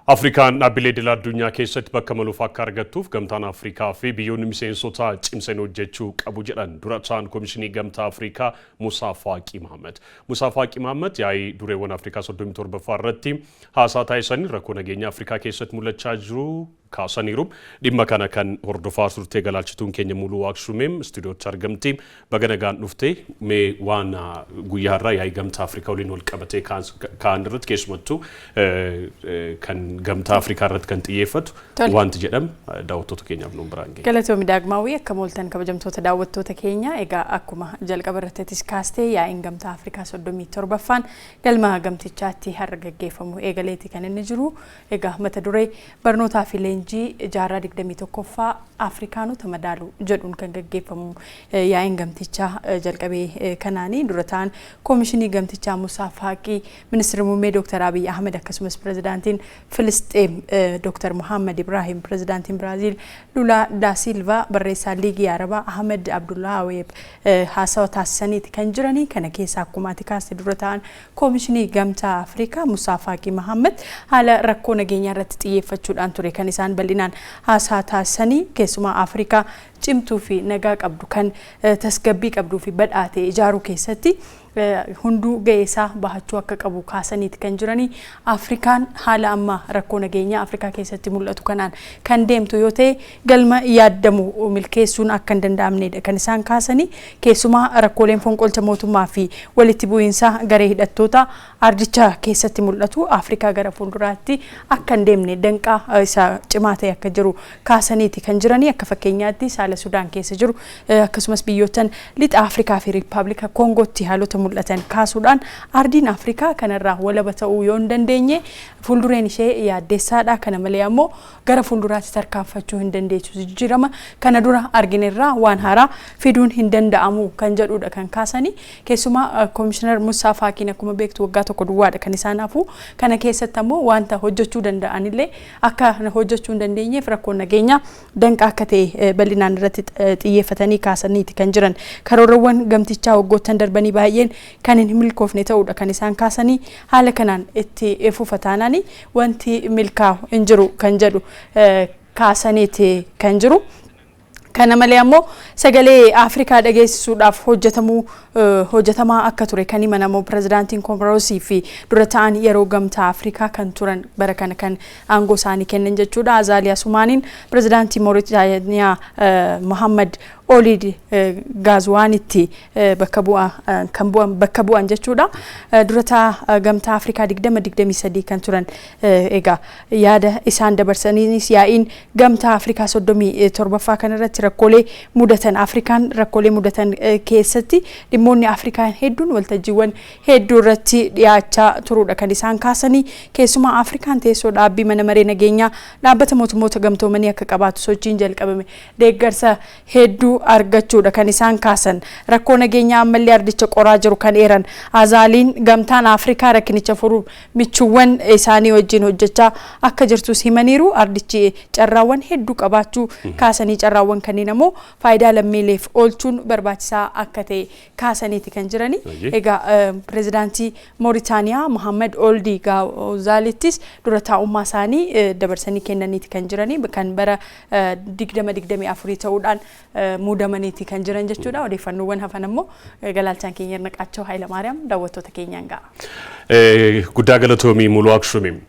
Afrikaan dhaabbilee idil addunyaa keessatti bakka maluuf akka argattuuf gamtaan Afrikaa fi biyyoonni miseensota cimsanii hojjechuu qabu jedhan dura ta'an Komishinii Gamtaa Afrikaa Musaa Faaqii Mohammed. Musaa Faaqii Mohammed yaa'ii dureewwan Afrikaa 37ffaa irratti haasaa taasisanii rakkoo nageenya Afrikaa keessatti mul'achaa jiru kaasaniiru. Dhimma kana kan hordofaa turte galaalchituun keenya Muluu Waaqshumeem istuudiyootti argamti. Baga nagaan dhufte mee waan guyyaa irraa yaa'ii gamtaa Afrikaa waliin wal qabatee kaan irratti keessumattuu kan gamtaa Afrikaa irratti kan xiyyeeffatu wanti jedham daawwattoota keenyaaf nuun biraan ga'e. Galatoomii Daagmaawii akka mooltan kabajamtoota daawwattoota keenya egaa akkuma jalqaba irrattis kaastee yaa'iin gamtaa Afrikaa 37ffaan galma gamtichaatti har'a gaggeeffamu eegaleeti kan inni jiru. Egaa mata duree barnootaa fi leenjii jaarraa 21ffaa Afrikaanota madaalu jedhuun kan gaggeeffamu yaa'iin gamtichaa jalqabee kanaanii dura ta'an Komishinii Gamtichaa Musaa Faaqii Ministeerri Muummee Dr. Abiy Ahmed akkasumas Pirezidaantiin Filisxeem Dr. Mohammed Ibrahim Pirezidaantiin Biraazil Lula da Silva barreessaa Liigii Arabaa Ahmed Abdullahi haasawa taasisaniiti kan jiranii kana keessa akkuma ati kaaste dura ta'an Komishinii Gamtaa Afrikaa Musaa Faaqii Mohammed haala rakkoo nageenyaa irratti xiyyeeffachuudhaan ture kan isaan bal'inaan haasaa taasisanii keessumaa Afrikaa cimtuu fi nagaa qabdu kan tasgabbii qabduu fi badhaate ijaaruu keessatti hunduu ga'eesaa bahachuu akka qabu kaasaniiti kan jiranii Afrikaan haala amma rakkoo nageenyaa Afrikaa keessatti mul'atu kanaan kan deemtu yoo ta'e galma yaadamu milkeessuun akka hin danda'amnedha kan isaan kaasanii keessumaa rakkooleen fonqolcha mootummaa fi walitti bu'iinsa garee hidhattoota ardicha keessatti mul'atu Afrikaa gara fuulduraatti akka hin deemne danqaa isa cimaa ta'e akka jiru kaasaniiti kan jiranii akka fakkeenyaatti saala Sudaan keessa jiru akkasumas biyyoottan lixa Afrikaa fi Riippaabilika Koongootti haalota mul'atan kaasuudhaan ardiin Afrikaa kanarraa walaba ta'uu yoo hin dandeenye fuuldureen ishee yaaddeessaadha. Kana malee ammoo gara fuulduraatti tarkaanfachuu hin dandeessu jijjiirama kana dura arginerraa waan haaraa fiduun hin danda'amu kan jedhudha kan kaasanii keessumaa Komishinar Musaa Faaqiin akkuma beektu waggaa tokko duwwaadha kan isaan hafu kana keessatti ammoo wanta hojjechuu danda'anillee akka hojjechuu hin dandeenyeef rakkoon nageenyaa danqaa akka ta'e bal'inaan irratti xiyyeeffatanii kaasaniiti kan jiran karoorawwan gamtichaa waggoottan darbanii baay'een kan hin milkoofne ta'udha kan isaan kaasanii haala kanaan itti fufataananii wanti milkaa'u hin jiru kan jedhu kaasaniiti kan jiru. Kana malee ammoo sagalee Afrikaa dhageessisuudhaaf hojjetamaa akka ture kan himanamu Pirezidaantiin Koomoroosii fi dura ta'an yeroo gamtaa Afrikaa kan turan bara kana kan aangoo isaanii kennan jechuudha. Azaaliyaa Sumaaniin Pirezidaantii Mooritaaniyaa Mohammed Olid Gaazwaanitti bakka bu'an jechuudha. Dura ta'aa gamtaa Afrikaa 2023 kan turan egaa yaada isaan dabarsaniinis yaa'iin gamtaa Afrikaa 37ffaa kanarratti rakkoolee mudatan Afrikaan rakkoolee mudatan keessatti dhimmoonni Afrikaan hedduun waltajjiiwwan hedduu irratti dhiyaachaa turuudha kan isaan kaasanii keessumaa Afrikaan teessoo dhaabbii mana maree nageenyaa dhaabbata mootummoota gamtoomanii akka qabaatu sochiin jalqabame deeggarsa hedduu argachuudha kan isaan kaasan rakkoo nageenyaa ammallee ardicha qoraa jiru kan eeran Azaaliin gamtaan Afrikaa rakkinicha furuuf michuuwwan isaanii wajjin hojjechaa akka jirtus himaniiru ardichi carraawwan hedduu qabaachuu kaasanii carraawwan kanneen ammoo faayidaa lammiileef oolchuun barbaachisaa akka ta'e kaasaniiti kan jiranii egaa Pirezidaantii Mooritaaniyaa Mohammed Ould Gaazwaanittis dura taa'ummaa isaanii dabarsanii kennaniiti kan jiranii kan bara 2024 ta'uudhaan muudamaniiti kan jiran jechuudha. Odeeffannoowwan hafan ammoo galaalchaan keenya Naqaachoo Hayilamaariyaam daawwattoota keenyaan ga'a. Guddaa galatoomii Muluu Waaqshumeem.